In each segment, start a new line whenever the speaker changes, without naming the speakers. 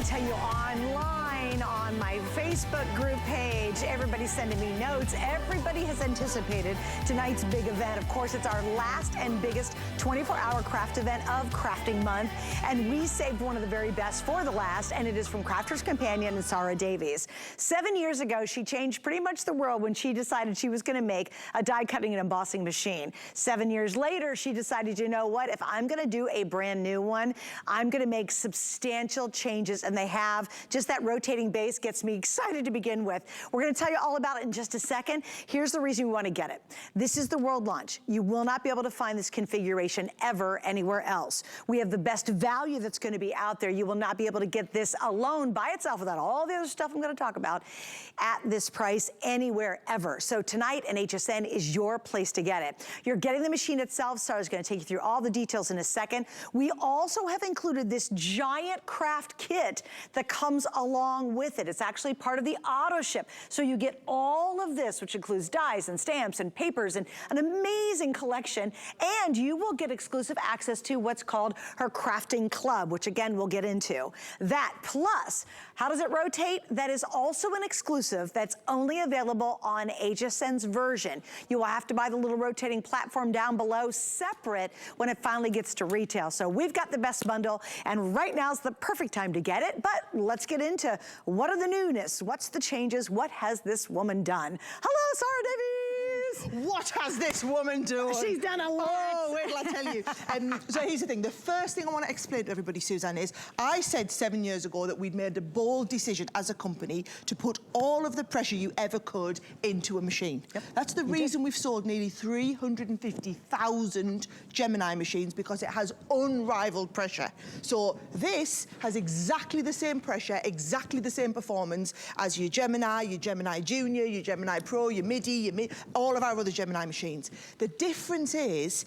to tell you, online on my Facebook group page, everybody's sending me notes. Everybody has anticipated tonight's big event. Of course, it's our last and biggest 24-hour craft event of Crafting Month. And we saved one of the very best for the last, and it is from Crafter's Companion and Sarah Davies. 7 years ago, she changed pretty much the world when she decided she was gonna make a die cutting and embossing machine. 7 years later, she decided, you know what, if I'm gonna do a brand new one, I'm gonna make substantial changes, and they have. Just that rotating base gets me excited to begin with. We're gonna tell you all about it in just a second. Here's the reason we wanna get it. This is the world launch. You will not be able to find this configuration ever anywhere else. We have the best value that's gonna be out there. You will not be able to get this alone by itself without all the other stuff I'm gonna talk about at this price anywhere ever. So tonight, an HSN is your place to get it. You're getting the machine itself. Sarah's gonna take you through all the details in a second. We also have included this giant craft kit that comes along with it. It's actually part of the auto ship. So you get all of this, which includes dies and stamps and papers and an amazing collection. And you will get exclusive access to what's called her crafting club, which again, we'll get into. That plus, how does it rotate? That is also an exclusive that's only available on HSN's version. You will have to buy the little rotating platform down below separate when it finally gets to retail. So we've got the best bundle, and right now's the perfect time to get it. But let's get into what are the newness, what's the changes, what has this woman done? Hello, Sarah Davies.
What has this woman done?
She's done a lot.
Oh, wait till I tell you. So here's the thing. The first thing I want to explain to everybody, Suzanne, is I said 7 years ago that we'd made a bold decision as a company to put all of the pressure you ever could into a machine. Yep. That's the reason we've sold nearly 350,000 Gemini machines, because it has unrivaled pressure. So this has exactly the same pressure, exactly the same performance as your Gemini Junior, your Gemini Pro, your MIDI, all of our other Gemini machines. The difference is,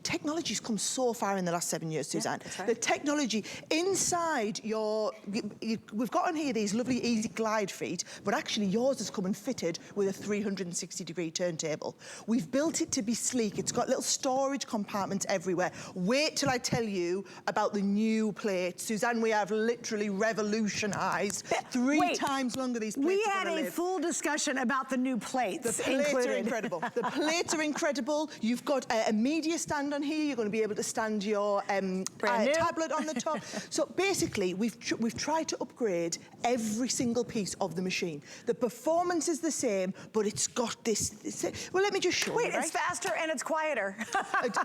technology's come so far in the last 7 years, Suzanne.
Yeah, that's right.
The technology inside we've got on here these lovely easy glide feet, but actually yours has come and fitted with a 360-degree turntable. We've built it to be sleek. It's got little storage compartments everywhere. Wait till I tell you about the new plates. Suzanne, we have literally revolutionized three times longer these plates.
We had a full discussion about the new plates.
The plates are incredible. The plates are incredible. You've got a media stand on here. You're going to be able to stand your tablet on the top. So basically, we've tried to upgrade every single piece of the machine. The performance is the same, but it's got this. Well, let me just show you.
Wait, it's faster and it's quieter.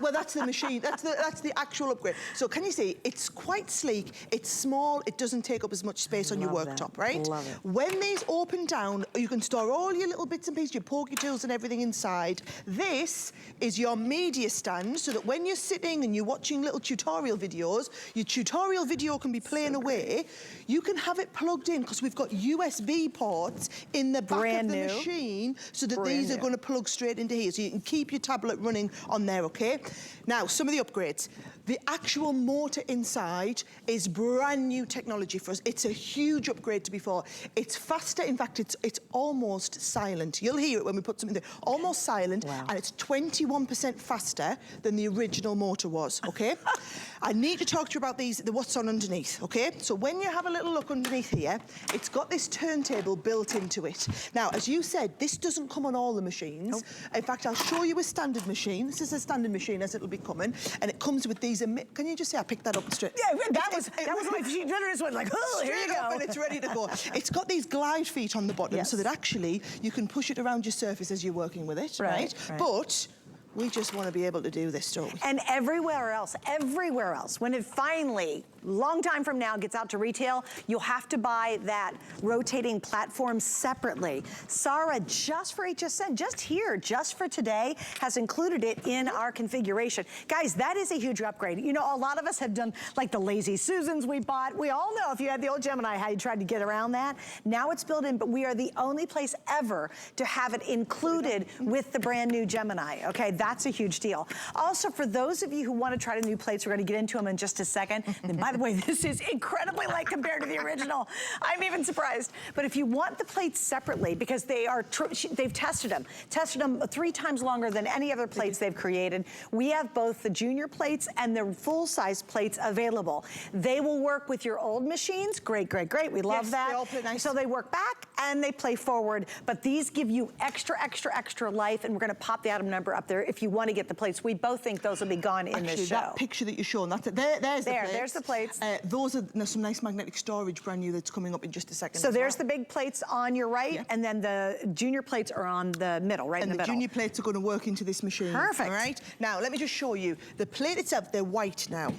Well, that's the machine. That's the actual upgrade. So can you see? It's quite sleek. It's small. It doesn't take up as much space on your worktop, right?
Love it.
When these open down, you can store all your little bits and pieces, your pokey tools and everything inside. This is your media stand, so that when you're sitting and you're watching little tutorial videos, your tutorial video can be playing away. You can have it plugged in, because we've got USB ports in the back of the machine, so that these are going to plug straight into here, so you can keep your tablet running on there, okay? Now, some of the upgrades. The actual motor inside is brand new technology for us. It's a huge upgrade to before. It's faster. In fact, it's almost silent. You'll hear it when we put something there. Almost silent, and it's 21% faster than the original motor was, okay? I need to talk to you about what's on underneath, okay? So when you have a little look underneath here, it's got this turntable built into it. Now, as you said, this doesn't come on all the machines. Nope. In fact, I'll show you a standard machine. This is a standard machine as it'll be coming, and it comes with these. Can you just say I picked that up straight?
Yeah, that was my feet. Just went like, oh, here you go.
And it's ready to go. It's got these glide feet on the bottom, so that actually you can push it around your surface as you're working with it, right? But we just want to be able to do this, don't we?
And everywhere else, when it finally, long time from now, gets out to retail, you'll have to buy that rotating platform separately. Sarah, just for HSN, just here, just for today, has included it in our configuration. Guys, that is a huge upgrade. You know, a lot of us have done like the Lazy Susans we bought. We all know if you had the old Gemini, how you tried to get around that. Now it's built in, but we are the only place ever to have it included with the brand new Gemini, okay? That's a huge deal. Also, for those of you who want to try the new plates, we're going to get into them in just a second. Then by the way, this is incredibly light compared to the original. I'm even surprised. But if you want the plates separately, because they are, they've tested them 3 times longer than any other plates they've created. We have both the junior plates and the full-size plates available. They will work with your old machines. Great, great, great. We love that.
They all play nice.
So they work back and they play forward, but these give you extra, extra, extra life, and we're gonna pop the item number up there if you wanna get the plates. We both think those will be gone in this show.
That picture that you're showing, that's it. There's the plates.
There's the plates.
Those are some nice magnetic storage brand new that's coming up in just a second.
So there's the big plates on your right, and then the junior plates are on the middle, right in the middle.
And the junior plates are gonna work into this machine.
Perfect.
All right? Now, let me just show you. The plate itself, they're white now.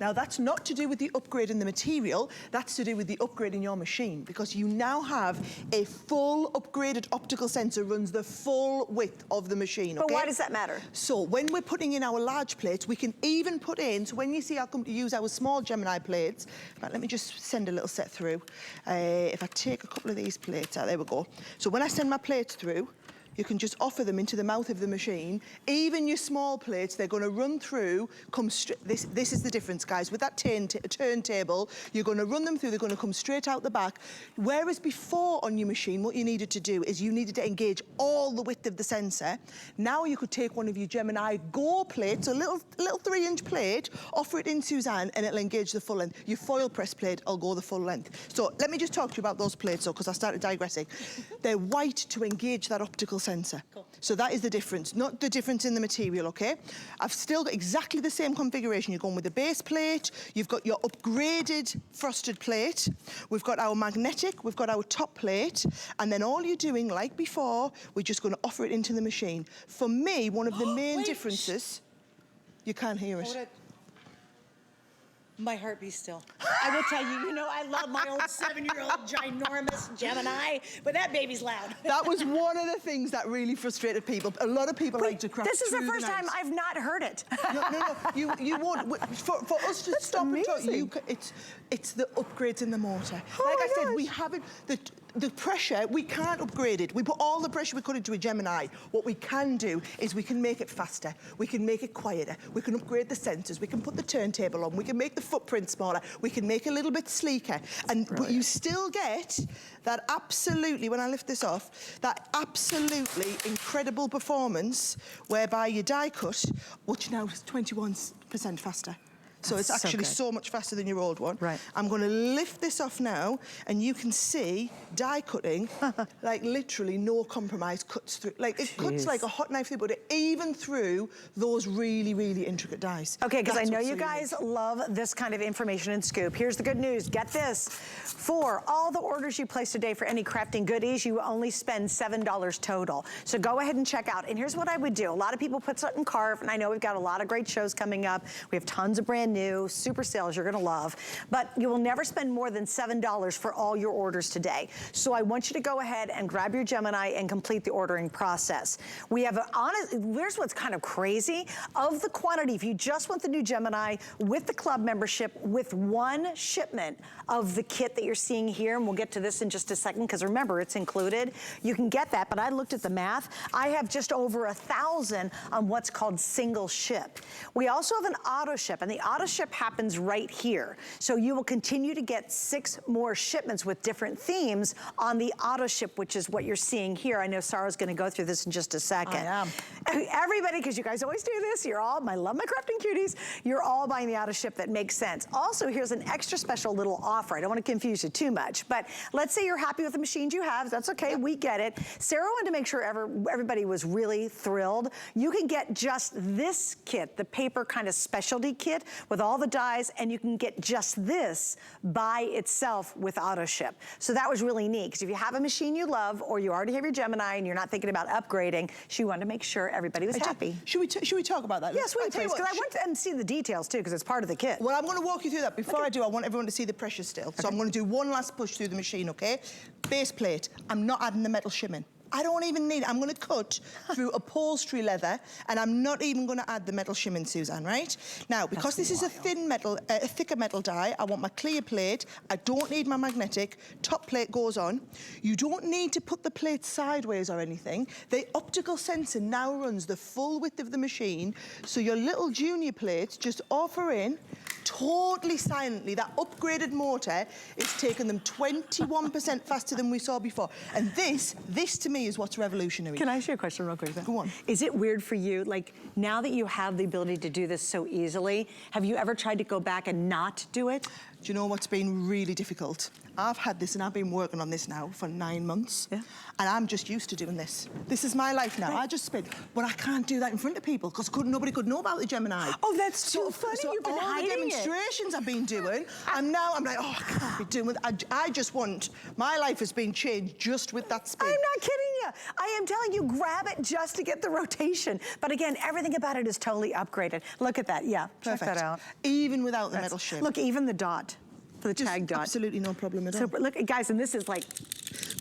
Now, that's not to do with the upgrade in the material, that's to do with the upgrade in your machine, because you now have a full upgraded optical sensor runs the full width of the machine, okay?
But why does that matter?
So, when we're putting in our large plates, we can even put in, so when you see I come to use our small Gemini plates, right, let me just send a little set through. If I take a couple of these plates out, there we go. So when I send my plates through, you can just offer them into the mouth of the machine. Even your small plates, they're gonna run through, come straight, this is the difference, guys. With that turntable, you're gonna run them through, they're gonna come straight out the back. Whereas before on your machine, what you needed to do is you needed to engage all the width of the sensor. Now you could take one of your Gemini Go plates, a little 3-inch plate, offer it in Suzanne, and it'll engage the full length. Your foil press plate will go the full length. So let me just talk to you about those plates, though, because I started digressing. They're white to engage that optical sensor. Cool. So that is the difference, not the difference in the material, okay? I've still got exactly the same configuration. You're going with the base plate, you've got your upgraded frosted plate, we've got our magnetic, we've got our top plate, and then all you're doing, like before, we're just going to offer it into the machine. For me, one of the main differences, you can't hear it.
My heart beats still. I will tell you, you know, I love my old 7-year-old ginormous Gemini, but that baby's loud.
That was one of the things that really frustrated people. A lot of people like to craft.
This is the first time I've not heard it.
No, you won't. For us to stop and talk, it's the upgrades in the motor. Like I said, we haven't, the pressure, we can't upgrade it. We put all the pressure we could into a Gemini. What we can do is we can make it faster, we can make it quieter, we can upgrade the sensors, we can put the turntable on, we can make the footprint smaller, we can make it a little bit sleeker. But you still get that absolutely, when I lift this off, that absolutely incredible performance whereby your die cut, which now is 21% faster. So it's actually so much faster than your old one.
Right.
I'm going to lift this off now, and you can see die cutting, like literally no compromise cuts through. Like it cuts like a hot knife through, but even through those really, really intricate dies.
Okay, because I know you guys love this kind of information and scoop. Here's the good news. Get this. For all the orders you place today for any crafting goodies, you only spend $7 total. So go ahead and check out. And here's what I would do. A lot of people put something carve, and I know we've got a lot of great shows coming up. We have tons of brand new, super sales you're gonna love, but you will never spend more than $7 for all your orders today. So I want you to go ahead and grab your Gemini and complete the ordering process. We have here's what's kind of crazy. Of the quantity, if you just want the new Gemini with the club membership, with one shipment of the kit that you're seeing here, and we'll get to this in just a second, because remember, it's included. You can get that, but I looked at the math. I have just over 1,000 on what's called single ship. We also have an auto ship, and the auto ship happens right here. So you will continue to get 6 more shipments with different themes on the auto ship, which is what you're seeing here. I know Sarah's gonna go through this in just a second.
I am.
Everybody, because you guys always do this, you're all, I love my crafting cuties, you're all buying the auto ship that makes sense. Also, here's an extra special little offer. I don't want to confuse you too much, but let's say you're happy with the machines you have. That's okay, we get it. Sarah wanted to make sure everybody was really thrilled. You can get just this kit, the paper kind of specialty kit with all the dies, and you can get just this by itself with auto ship. So that was really neat, because if you have a machine you love, or you already have your Gemini and you're not thinking about upgrading, she wanted to make sure everybody was happy.
Should we talk about that?
Yes, please, because I want them to see the details too, because it's part of the kit.
Well, I'm going to walk you through that. Before I do, I want everyone to see the pressure still. So I'm going to do one last push through the machine, okay? Base plate. I'm not adding the metal shimming. I don't even need it. I'm going to cut through upholstery leather, and I'm not even going to add the metal shimming, Suzanne, right? Now, because this is a thin metal, a thicker metal die, I want my clear plate. I don't need my magnetic. Top plate goes on. You don't need to put the plate sideways or anything. The optical sensor now runs the full width of the machine, so your little junior plates just offer in, totally silently. That upgraded motor is taking them 21% faster than we saw before. And this to me is what's revolutionary.
Can I ask you a question real quick?
Go on.
Is it weird for you, like, now that you have the ability to do this so easily, have you ever tried to go back and not do it?
Do you know what's been really difficult? I've had this and I've been working on this now for 9 months. Yeah. And I'm just used to doing this. This is my life now. Right. I just spin. But I can't do that in front of people because nobody could know about the Gemini.
Oh, that's too funny.
So
you've been
all
hiding
the demonstrations I've been doing, and now I'm like, oh, I can't be doing with I just want, my life has been changed just with that spin.
I'm not kidding you. I am telling you, grab it just to get the rotation. But again, everything about it is totally upgraded. Look at that. Yeah,
perfect.
Check that out.
Even without the metal shim.
Look, even the dot. For the
just
tag dot.
Absolutely no problem at all.
So look, guys, and this is like,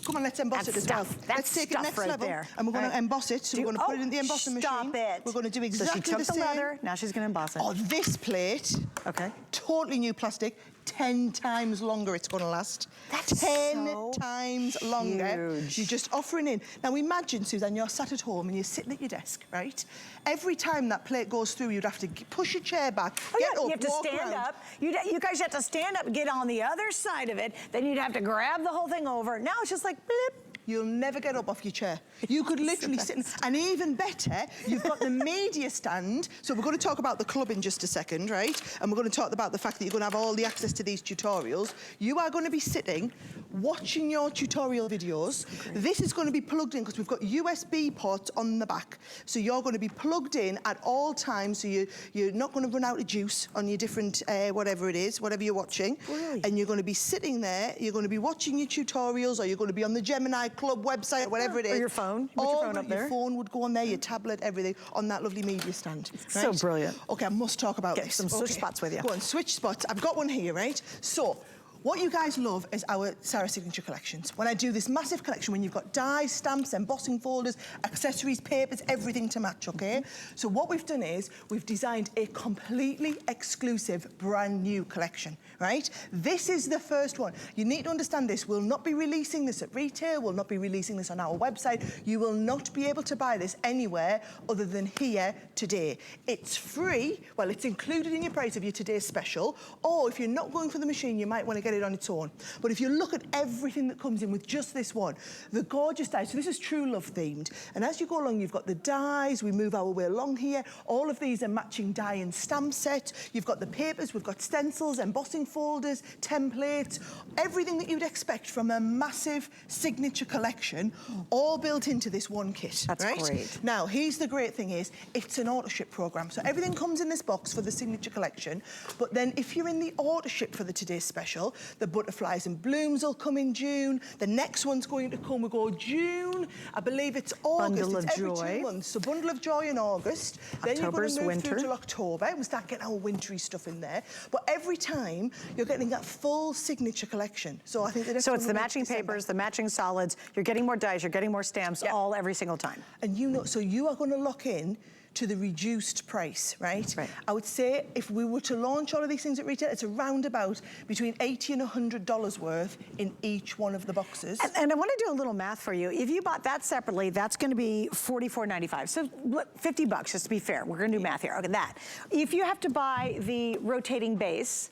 come on, let's emboss it as well. Let's take it next level. There. And we're going to emboss it. So we're going to put it in the embossing machine.
Stop it.
We're going to do exactly the same.
So she took the leather, now she's going to emboss it.
Oh, this plate.
Okay.
Totally new plastic. 10 times longer it's going to last.
That's
10
so
times longer.
huge.
You're just offering in. Now imagine, Suzanne, you're sat at home and you're sitting at your desk, right? Every time that plate goes through, you'd have to push your chair back, get up,
you have to
walk
stand
around.
up. You guys have to stand up, get on the other side of it. Then you'd have to grab the whole thing over. Now it's just like, blip.
You'll never get up off your chair. You could literally sit, and even better, you've got the media stand. So we're going to talk about the club in just a second, right? And we're going to talk about the fact that you're going to have all the access to these tutorials. You are going to be sitting, watching your tutorial videos. This is going to be plugged in because we've got USB ports on the back. So you're going to be plugged in at all times. So you're not going to run out of juice on your different, whatever it is, whatever you're watching. Really? And you're going to be sitting there, you're going to be watching your tutorials, or you're going to be on the Gemini Club website, whatever it is.
Or your phone. Put your phone up there.
Your phone would go on there, your tablet, everything, on that lovely media stand. Right?
So brilliant.
Okay, I must talk about this.
Get some switch spots with you.
Go on, switch spots. I've got one here, right? So, what you guys love is our Sarah Signature collections. When I do this massive collection, when you've got dies, stamps, embossing folders, accessories, papers, everything to match, okay? So what we've done is, we've designed a completely exclusive, brand new collection, right? This is the first one. You need to understand this. We'll not be releasing this at retail. We'll not be releasing this on our website. You will not be able to buy this anywhere other than here today. It's free. Well, it's included in your price of your today's special. Or if you're not going for the machine, you might want to get it on its own. But if you look at everything that comes in with just this one, the gorgeous dies, so this is True Love themed, and as you go along, you've got the dies, we move our way along here, all of these are matching die and stamp set, you've got the papers, we've got stencils, embossing folders, templates, everything that you'd expect from a massive signature collection, all built into this one kit.
That's
right?
Great.
Now, here's the great thing is, it's an auto ship program, so everything comes in this box for the signature collection, but then if you're in the auto ship for the today's special, the butterflies and blooms will come in June. The next one's going to come, we go June. I believe it's August.
Bundle
it's
of
every
Joy.
2 months. So Bundle of Joy in August. Then you're going to move
winter.
through to October. We start getting our wintry stuff in there. But every time, you're getting that full signature collection. So I think
so it's the matching papers, the matching solids. You're getting more dies, you're getting more stamps, all every single time.
And you know, so you are going to lock in to the reduced price, right? I would say if we were to launch all of these things at retail, it's around about between $80 and $100 worth in each one of the boxes.
And I want to do a little math for you. If you bought that separately, that's going to be $44.95. So $50, just to be fair. We're going to do math here. Okay, that. If you have to buy the rotating base,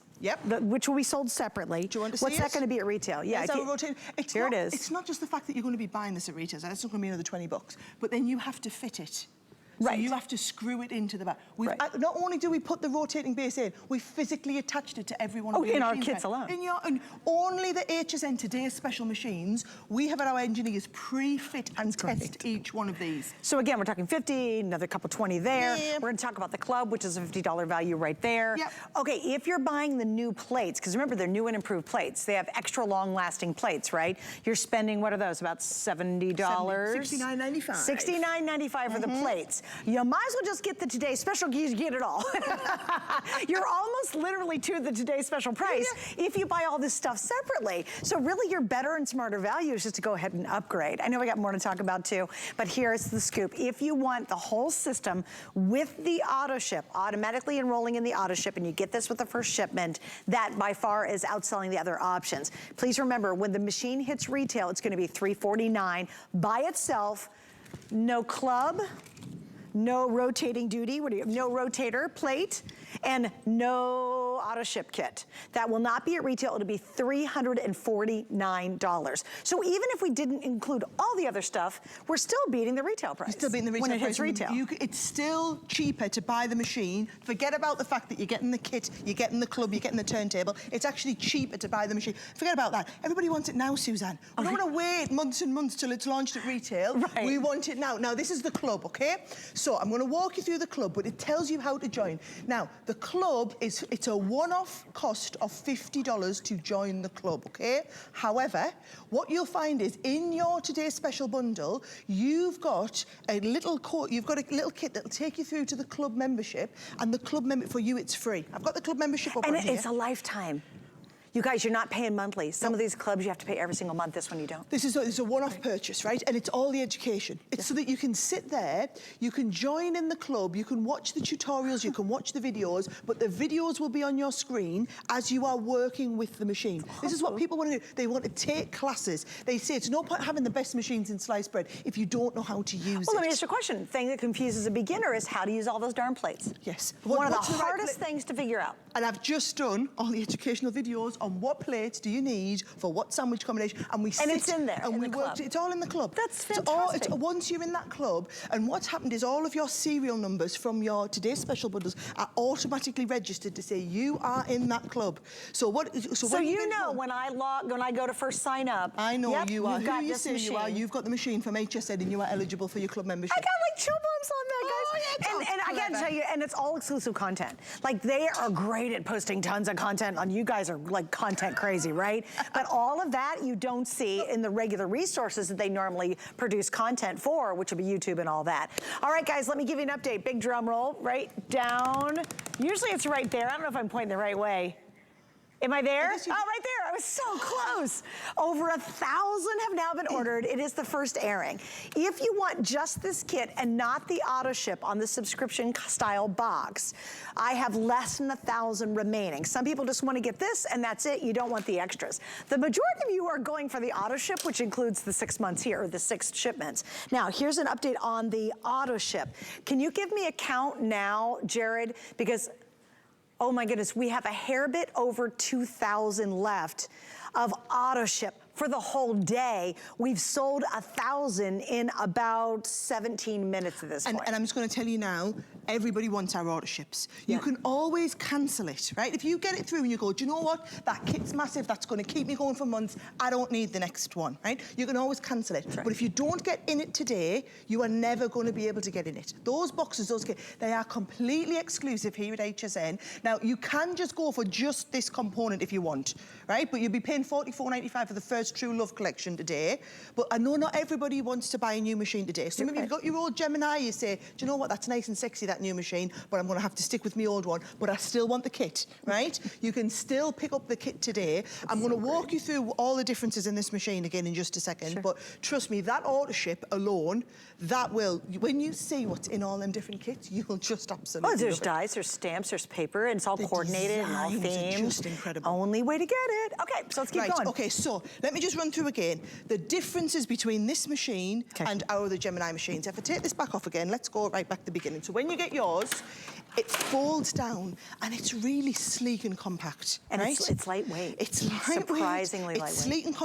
which will be sold separately.
Do you want to see
What's that going to be at retail? Yeah,
here it is. It's not just the fact that you're going to be buying this at retail. That's not going to be another $20, but then you have to fit it. So you have to screw it into the back. Not only do we put the rotating base in, we physically attached it to every one of the machines.
In our kits alone.
And only the HSN Today's Special machines, we have our engineers pre-fit and test each one of these.
So again, we're talking 50, another couple 20 there. We're going to talk about the club, which is a $50 value right there. Okay, if you're buying the new plates, because remember, they're new and improved plates. They have extra long-lasting plates, right? You're spending, what are those, about $70?
$69.95.
$69.95 for the plates. You might as well just get the Today Special, you get it all. You're almost literally to the Today Special price if you buy all this stuff separately. So really your better and smarter value is just to go ahead and upgrade. I know we got more to talk about too, but here's the scoop. If you want the whole system with the auto ship, automatically enrolling in the auto ship, and you get this with the first shipment, that by far is outselling the other options. Please remember, when the machine hits retail, it's gonna be $349 by itself, no club, no rotating duty, no rotator plate, and no auto ship kit. That will not be at retail, it'll be $349. So even if we didn't include all the other stuff, we're still beating the retail price.
You're still beating the retail
when it
price.
hits retail.
It's still cheaper to buy the machine. Forget about the fact that you're getting the kit, you're getting the club, you're getting the turntable. It's actually cheaper to buy the machine. Forget about that. Everybody wants it now, Suzanne. We don't want to wait months and months till it's launched at retail.
Right.
We want it now. Now, this is the club, okay? So I'm going to walk you through the club, but it tells you how to join. Now, the club it's a one-off cost of $50 to join the club, okay? However, what you'll find is in your today's special bundle, you've got a little kit that'll take you through to the club membership, and the club member for you, it's free. I've got the club membership up
and
on here.
it's a lifetime. You guys, you're not paying monthly. Some of these clubs you have to pay every single month. This one you don't.
This is a one-off purchase, right? And it's all the education. It's so that you can sit there, you can join in the club, you can watch the tutorials, you can watch the videos, but the videos will be on your screen as you are working with the machine. This is what people want to do. They want to take classes. They say it's no point having the best machines in sliced bread if you don't know how to use it.
Well, let me ask you a question. The thing that confuses a beginner is how to use all those darn plates.
Yes.
One of the hardest things to figure out.
And I've just done all the educational videos on what plates do you need for what sandwich combination, and
it's in there,
and
in
we
the
worked.
club.
It's all in the club.
That's
So
fantastic.
once you're in that club, and what's happened is all of your serial numbers from your today's special bundles are automatically registered to say you are in that club. So what? So when
you know when I go to first sign up.
I know
yep,
you are.
You've got
Who you
this
say you are?
machine.
You've got the machine from HSN, and you are eligible for your club membership.
I got like chill bumps on that, guys.
Oh, yeah,
and I gotta tell you, and it's all exclusive content. Like, they are great at posting tons of content on. You guys are like content crazy, right? But all of that you don't see in the regular resources that they normally produce content for, which would be YouTube and all that. All right, guys, let me give you an update. Big drum roll, right down. Usually it's right there. I don't know if I'm pointing the right way. Am I there? Oh, right there. I was so close. Over 1,000 have now been ordered. It is the first airing. If you want just this kit and not the auto ship on the subscription style box, I have less than 1,000 remaining. Some people just want to get this and that's it. You don't want the extras. The majority of you are going for the auto ship, which includes the 6 months here, or the 6 shipments. Now, here's an update on the auto ship. Can you give me a count now, Jared? Because oh my goodness, we have a hair bit over 2,000 left of auto ship. For the whole day, we've sold 1,000 in about 17 minutes at this point.
And I'm just going to tell you now, everybody wants our auto ships. You can always cancel it, right? If you get it through and you go, do you know what? That kit's massive, that's going to keep me going for months. I don't need the next one, right? You can always cancel it. But if you don't get in it today, you are never going to be able to get in it. Those boxes, those kits, they are completely exclusive here at HSN. Now, you can just go for just this component if you want, right? But you'll be paying $44.95 for the first True Love collection today. But I know not everybody wants to buy a new machine today. Some of you've got your old Gemini, you say, do you know what, that's nice and sexy, that new machine, but I'm going to have to stick with my old one, but I still want the kit, right? You can still pick up the kit today. I'm going to walk you through all the differences in this machine again in just a second, but trust me, that auto ship alone, that will, when you see what's in all them different kits, you'll just absolutely
Oh, there's
love it.
dies, there's stamps, there's paper, and it's all coordinated and all
designs are
themed.
just incredible.
Only way to get it. Okay, so let's keep going.
Okay, so let me just run through again the differences between this machine and our other Gemini machines. If I take this back off again, let's go right back to the beginning. So when you get yours, it folds down and it's really sleek and compact,
and
right?
it's lightweight.
It's lightweight.
Surprisingly lightweight.
It's sleek and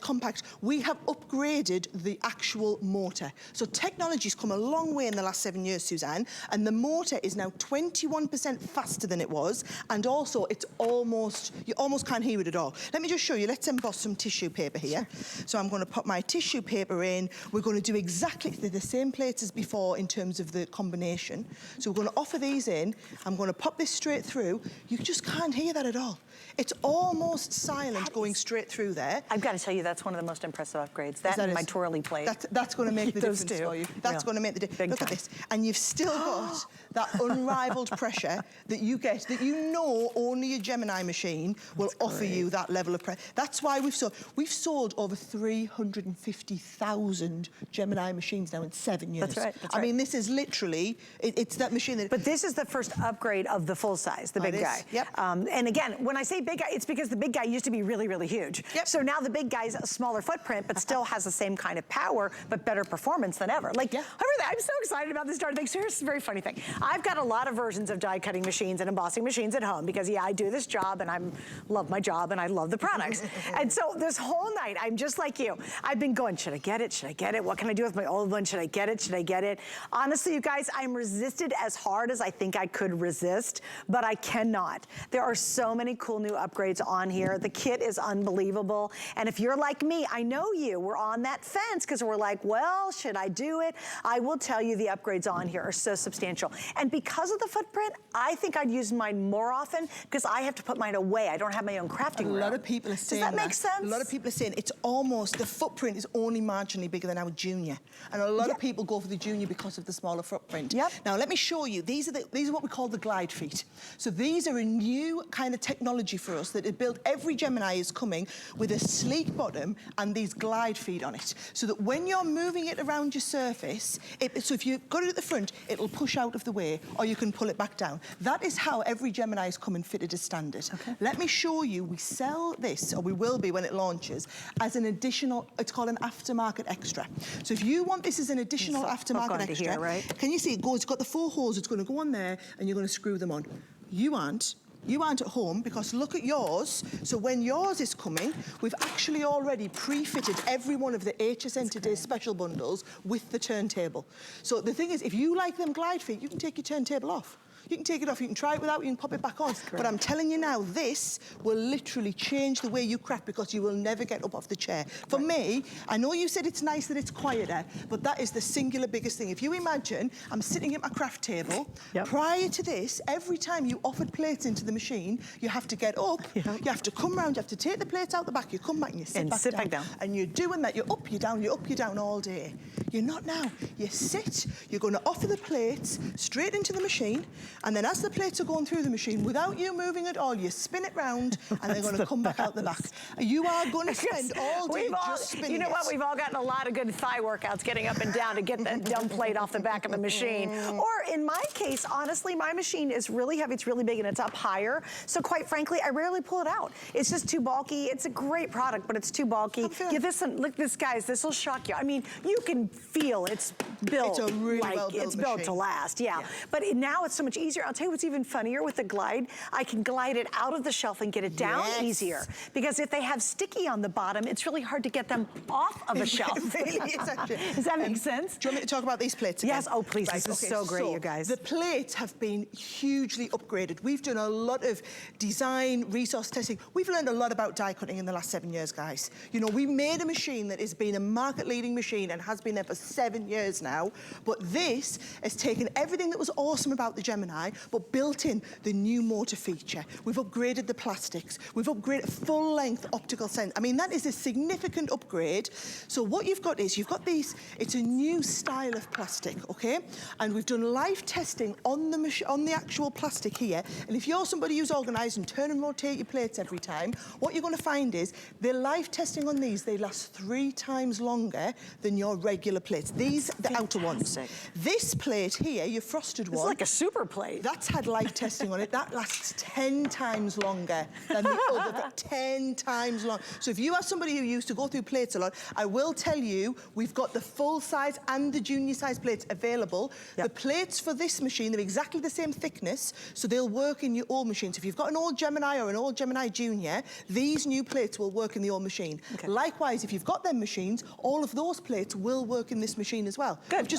compact. We have upgraded the actual motor. So technology's come a long way in the last 7 years, Suzanne, and the motor is now 21% faster than it was, and also it's almost, you almost can't hear it at all. Let me just show you. Let's emboss some tissue paper here. So I'm going to put my tissue paper in. We're going to do exactly the same plates as before in terms of the combination. So we're going to offer these in. I'm going to pop this straight through. You just can't hear that at all. It's almost silent going straight through there.
I've got to tell you, that's one of the most impressive upgrades. That and my twirly plate.
That's going to make the
Those
difference
two.
for you. That's going to make the difference. Look at this. And you've still got that unrivaled pressure that you get, that you know only a Gemini machine will offer you that level of pressure. That's why we've So we've sold over 350,000 Gemini machines now in 7 years.
That's right.
I mean, this is literally, it's that machine that...
But this is the first upgrade of the full size, the big guy.
Yep.
And again, when I say big guy, it's because the big guy used to be really, really huge.
Yep.
So now the big guy's a smaller footprint, but still has the same kind of power, but better performance than ever. Like, I'm so excited about this darn thing. So here's a very funny thing. I've got a lot of versions of die cutting machines and embossing machines at home because, yeah, I do this job and I love my job and I love the products. And so this whole night, I'm just like you. I've been going, should I get it? Should I get it? What can I do with my old one? Should I get it? Should I get it? Honestly, you guys, I'm resisted as hard as I think I could resist, but I cannot. There are so many cool new upgrades on here. The kit is unbelievable. And if you're like me, I know you. We're on that fence because we're like, well, should I do it? I will tell you the upgrades on here are so substantial. And because of the footprint, I think I'd use mine more often because I have to put mine away. I don't have my own crafting room.
A lot of people are saying that.
Does that make sense?
A lot of people are saying it's almost, the footprint is only marginally bigger than our junior. And a lot of people go for the junior because of the smaller footprint. Now, let me show you. These are what we call the glide feet. So these are a new kind of technology for us that is built. Every Gemini is coming with a sleek bottom and these glide feet on it. So that when you're moving it around your surface, so if you've got it at the front, it'll push out of the way, or you can pull it back down. That is how every Gemini is coming fitted as standard. Let me show you, we sell this, or we will be when it launches, as an additional, it's called an aftermarket extra. So if you want this as an additional aftermarket extra,
here, right?
Can you see it's got the 4 holes, it's going to go on there, and you're going to screw them on. You aren't at home because look at yours. So when yours is coming, we've actually already pre-fitted every one of the HSN Today's special bundles with the turntable. So the thing is, if you like them glide feet, you can take your turntable off. You can take it off, you can try it without, you can pop it back on. But I'm telling you now, this will literally change the way you craft because you will never get up off the chair. For me, I know you said it's nice that it's quieter, but that is the singular biggest thing. If you imagine, I'm sitting at my craft table. Prior to this, every time you offered plates into the machine, you have to get up, you have to come round, you have to take the plates out the back, you come back and you sit back down. And you're doing that, you're up, you're down, you're up, you're down all day. You're not now. You sit, you're going to offer the plates straight into the machine, and then as the plates are going through the machine, without you moving at all, you spin it round, and they're going to come back out the back. You are going to spend all day just spinning it.
You know what? We've all gotten a lot of good thigh workouts getting up and down to get that dumb plate off the back of the machine. Or in my case, honestly, my machine is really heavy. It's really big, and it's up higher. So quite frankly, I rarely pull it out. It's just too bulky. It's a great product, but it's too bulky. Give this some, look this, guys, this will shock you. I mean, you can feel it's built.
It's a really
like
well-built
it's built
machine.
to last, But now it's so much easier. I'll tell you what's even funnier with the glide. I can glide it out of the shelf and get it down easier. Because if they have sticky on the bottom, it's really hard to get them off of a shelf.
It really is, actually.
Does that make sense?
Do you want me to talk about these plates again?
Yes, oh please, this is so great, you guys.
The plates have been hugely upgraded. We've done a lot of design, resource testing. We've learned a lot about die cutting in the last 7 years, guys. You know, we made a machine that has been a market-leading machine and has been there for 7 years now. But this has taken everything that was awesome about the Gemini, but built in the new motor feature. We've upgraded the plastics. We've upgraded full-length optical sense. I mean, that is a significant upgrade. So what you've got is, you've got these, it's a new style of plastic, okay? And we've done live testing on the actual plastic here. And if you're somebody who's organised and turn and rotate your plates every time, what you're going to find is, the live testing on these, they last 3 times longer than your regular plates. These, the outer ones. This plate here, your frosted one.
It's like a super plate.
That's had live testing on it. That lasts 10 times longer than the other. 10 times long. So if you are somebody who used to go through plates a lot, I will tell you, we've got the full size and the junior size plates available. The plates for this machine, they're exactly the same thickness, so they'll work in your old machine. So if you've got an old Gemini or an old Gemini Junior, these new plates will work in the old machine. Likewise, if you've got them machines, all of those plates will work in this machine as well.
Good,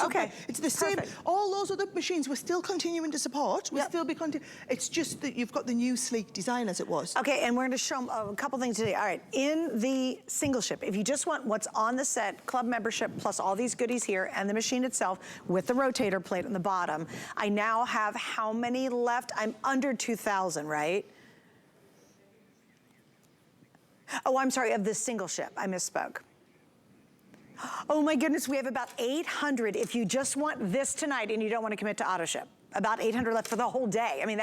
It's the same. All those other machines we're still continuing to support. We'll still be continuing. It's just that you've got the new sleek design as it was.
Okay, and we're going to show them a couple things today. All right, in the single ship, if you just want what's on the set, club membership plus all these goodies here and the machine itself with the rotator plate on the bottom, I now have how many left? I'm under 2,000, right? Oh, I'm sorry, of the single ship. I misspoke. Oh my goodness, we have about 800 if you just want this tonight and you don't want to commit to auto ship. about 800 left for the whole day. I mean,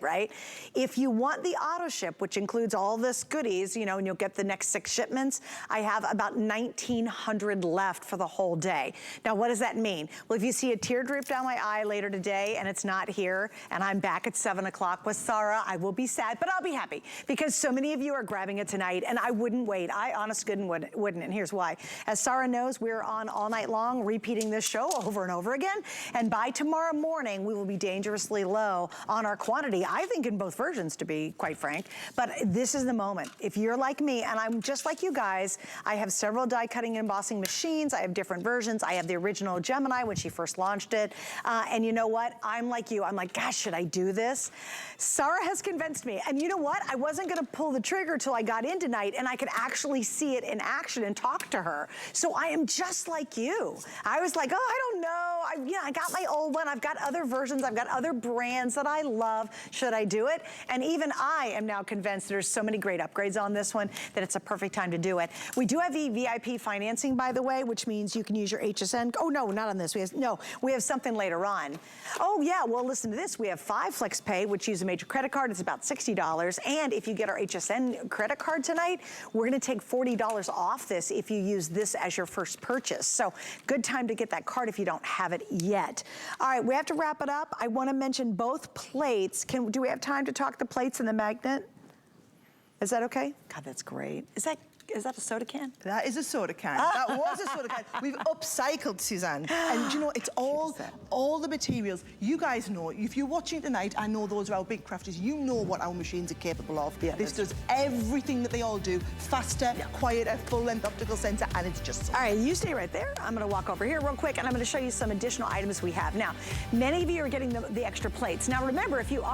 right? If you want the auto ship, which includes all this goodies, you know, and you'll get the next 6 shipments, I have about 1,900 left for the whole day. Now, what does that mean? Well, if you see a tear drip down my eye later today and it's not here, and I'm back at 7 o'clock with Sarah, I will be sad, but I'll be happy because so many of you are grabbing it tonight, and I wouldn't wait. I honest good wouldn't, and here's why. As Sarah knows, we're on all night long repeating this show over and over again, and by tomorrow morning, we will be dangerously low on our quantity, I think in both versions, to be quite frank, but this is the moment. If you're like me, and I'm just like you guys, I have several die cutting and embossing machines, I have different versions, I have the original Gemini when she first launched it, and you know what? I'm like you, I'm like, gosh, should I do this? Sarah has convinced me, and you know what? I wasn't gonna pull the trigger till I got in tonight and I could actually see it in action and talk to her. So I am just like you. I was like, oh, I don't know. I got my old one. I've got other versions. I've got other brands that I love. Should I do it? And even I am now convinced there's so many great upgrades on this one that it's a perfect time to do it. We do have VIP financing, by the way, which means you can use your HSN. Oh, no, not on this. We have something later on. Oh, yeah, well, listen to this. We have 5 Flex Pay, which use a major credit card. It's about $60. And if you get our HSN credit card tonight, we're going to take $40 off this if you use this as your first purchase. So good time to get that card if you don't have it yet. All right, we have to wrap it up. I want to mention both plates. Do we have time to talk the plates and the magnet? Is that okay? God, that's great. Is that a soda can?
That is a soda can. That was a soda can. We've upcycled, Suzanne. And you know, it's all the materials. You guys know, if you're watching tonight, I know those are our big crafters. You know what our machines are capable of. Yeah, this does everything that they all do. Faster, quieter, full-length optical sensor, and it's just...
All right, you stay right there. I'm gonna walk over here real quick, and I'm gonna show you some additional items we have. Now, many of you are getting the extra plates. Now, remember, if you are